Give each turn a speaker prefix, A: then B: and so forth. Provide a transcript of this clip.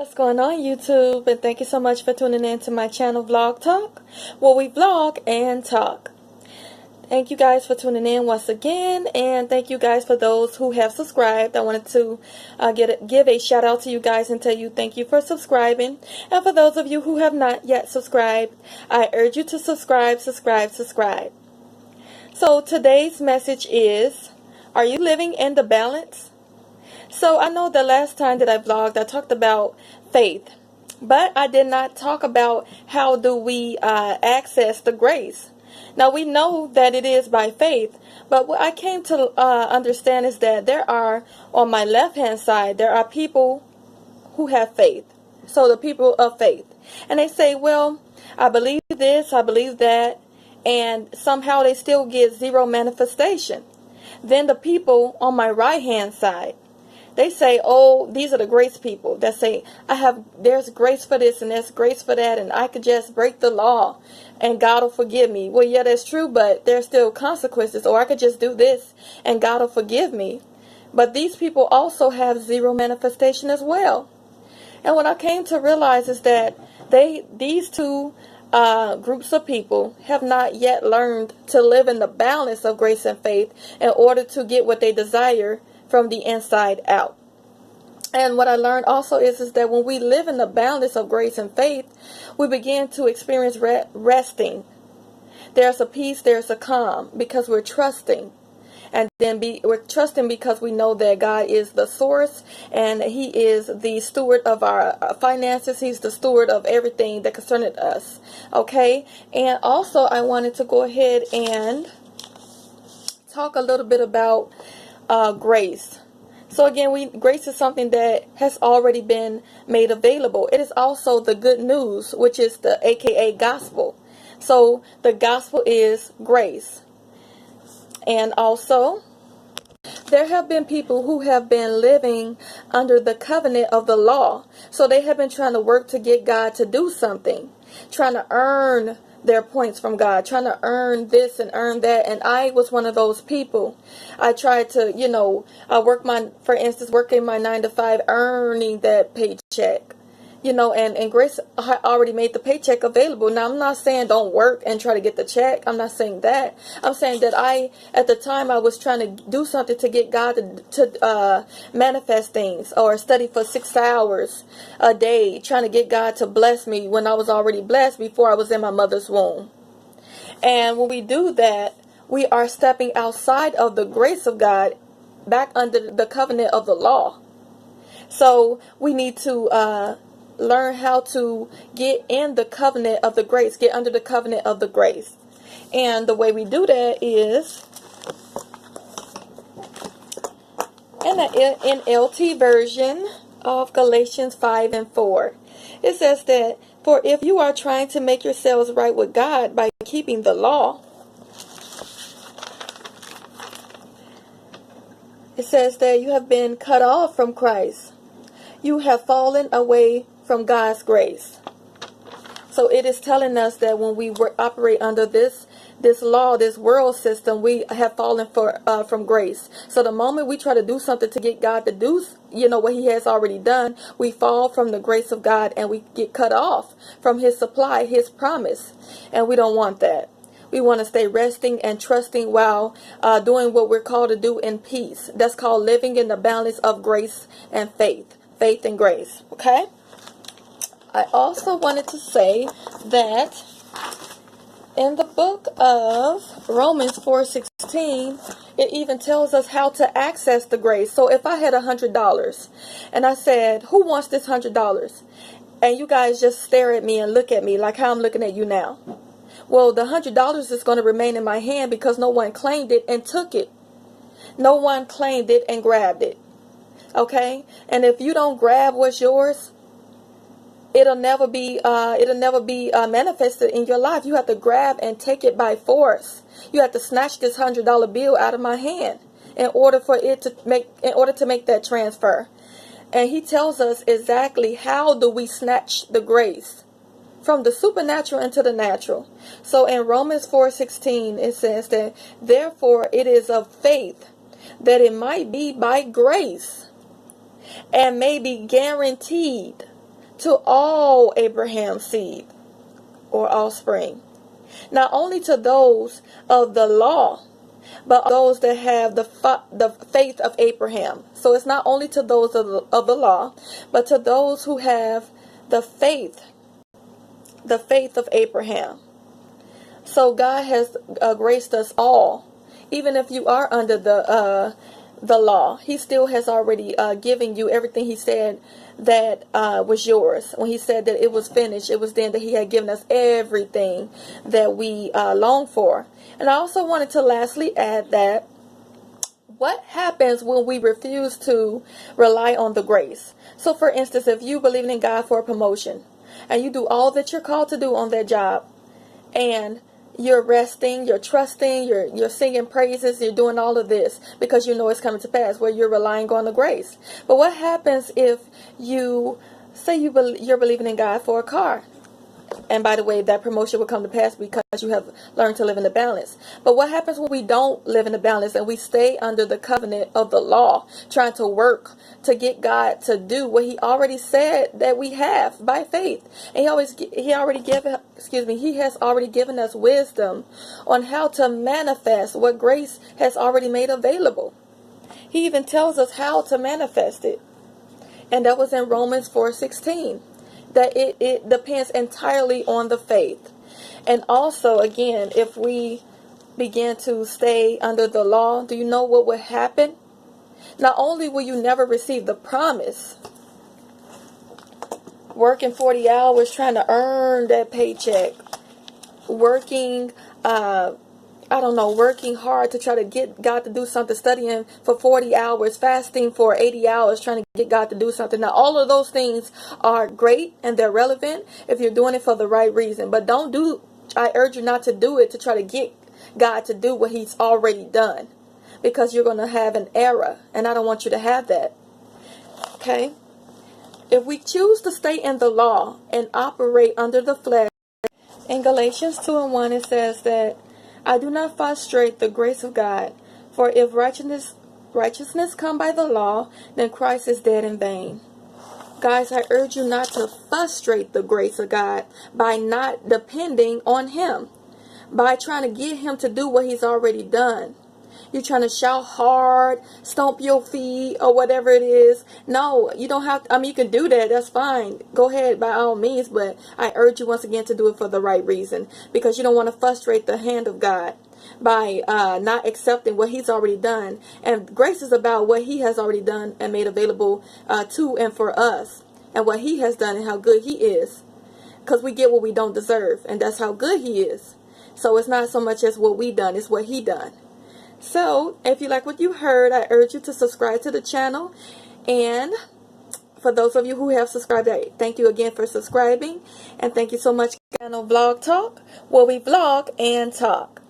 A: What's going on, YouTube? And thank you so much for tuning in to my channel, Vlog Talk, where we vlog and talk. Thank you guys for tuning in once again, and thank you guys for those who have subscribed. I wanted to give a shout out to you guys and tell you thank you for subscribing. And for those of you who have not yet subscribed, I urge you to subscribe. So today's message is, are you living in the balance? So I know the last time that I vlogged, I talked about faith, but I did not talk about how do we access the grace. Now we know that it is by faith, but what I came to understand is that there are, on my left hand side, there are people who have faith. So the people of faith. And they say, well, I believe this, I believe that, and somehow they still get zero manifestation. Then the people on my right hand side, they say, oh, these are the grace people that say, there's grace for this and there's grace for that, and I could just break the law and God will forgive me. Well, yeah, that's true, but there's still consequences. Or I could just do this and God will forgive me. But these people also have zero manifestation as well. And what I came to realize is that these two groups of people have not yet learned to live in the balance of grace and faith in order to get what they desire from the inside out. And what I learned also is that when we live in the balance of grace and faith, we begin to experience resting. There's a peace, there's a calm, because we're trusting. And then we're trusting because we know that God is the source and He is the steward of our finances. He's the steward of everything that concerneth us. Okay? And also I wanted to go ahead and talk a little bit about grace. So again, grace is something that has already been made available. It is also the good news, which is the AKA gospel. So the gospel is grace. And also, there have been people who have been living under the covenant of the law. So they have been trying to work to get God to do something, trying to earn their points from God, trying to earn this and earn that. And I was one of those people. I tried to, working my 9 to 5, earning that paycheck. And grace already made the paycheck available. Now, I'm not saying don't work and try to get the check. I'm not saying that. I'm saying that at the time, I was trying to do something to get God to manifest things, or study for 6 hours a day, trying to get God to bless me when I was already blessed before I was in my mother's womb. And when we do that, we are stepping outside of the grace of God, back under the covenant of the law. So we need to learn how to get in the covenant of the grace, get under the covenant of the grace. And the way we do that is in the NLT version of Galatians 5 and 4. It says that, for if you are trying to make yourselves right with God by keeping the law, it says that you have been cut off from Christ. You have fallen away from God's grace. So it is telling us that when we operate under this law, this world system, we have fallen from grace. So the moment we try to do something to get God to do, what He has already done, we fall from the grace of God and we get cut off from His supply, His promise. And we don't want that. We want to stay resting and trusting while doing what we're called to do in peace. That's called living in the balance of grace and faith. Faith and grace. Okay? I also wanted to say that in the book of Romans 4:16, it even tells us how to access the grace. So if I had $100 and I said, who wants this $100? And you guys just stare at me and look at me like how I'm looking at you now. Well, the $100 is going to remain in my hand because no one claimed it and took it. No one claimed it and grabbed it. Okay? And if you don't grab what's yours, it'll never be manifested in your life. You have to grab and take it by force. You have to snatch this $100 bill out of my hand in order to make that transfer. And he tells us exactly how do we snatch the grace from the supernatural into the natural. So in Romans 4:16 it says that, therefore it is of faith that it might be by grace and may be guaranteed to all Abraham's seed or offspring. Not only to those of the law, but those that have the faith of Abraham. So it's not only to those of the law, but to those who have the faith of Abraham. So God has graced us all. Even if you are under the law, He still has already given you everything He said that was yours. When He said that it was finished, it was then that He had given us everything that we long for. And I also wanted to lastly add that what happens when we refuse to rely on the grace? So for instance, if you believe in God for a promotion and you do all that you're called to do on that job, and you're resting, you're trusting, you're singing praises, you're doing all of this because you know it's coming to pass, where you're relying on the grace. But what happens if you say you're believing in God for a car? And by the way, that promotion will come to pass because you have learned to live in the balance. But what happens when we don't live in the balance and we stay under the covenant of the law, trying to work to get God to do what He already said that we have by faith? And He has already given us wisdom on how to manifest what grace has already made available. He even tells us how to manifest it. And that was in Romans 4:16. That it depends entirely on the faith. And also, again, if we begin to stay under the law, do you know what will happen? Not only will you never receive the promise, working 40 hours trying to earn that paycheck, working working hard to try to get God to do something, studying for 40 hours, fasting for 80 hours, trying to get God to do something. Now, all of those things are great and they're relevant if you're doing it for the right reason. But I urge you not to do it to try to get God to do what He's already done, because you're going to have an error, and I don't want you to have that. Okay? If we choose to stay in the law and operate under the flesh, in Galatians 2:1 it says that I do not frustrate the grace of God, for if righteousness come by the law, then Christ is dead in vain. Guys, I urge you not to frustrate the grace of God by not depending on Him, by trying to get Him to do what He's already done. You're trying to shout hard, stomp your feet, or whatever it is. No, you don't have to. I mean, you can do that. That's fine. Go ahead by all means. But I urge you once again to do it for the right reason, because you don't want to frustrate the hand of God by not accepting what He's already done. And grace is about what He has already done and made available to and for us, and what He has done and how good He is. Because we get what we don't deserve, and that's how good He is. So it's not so much as what we done, it's what He done. So, if you like what you heard, I urge you to subscribe to the channel. And for those of you who have subscribed, I thank you again for subscribing. And thank you so much on Vlog Talk, where we vlog and talk.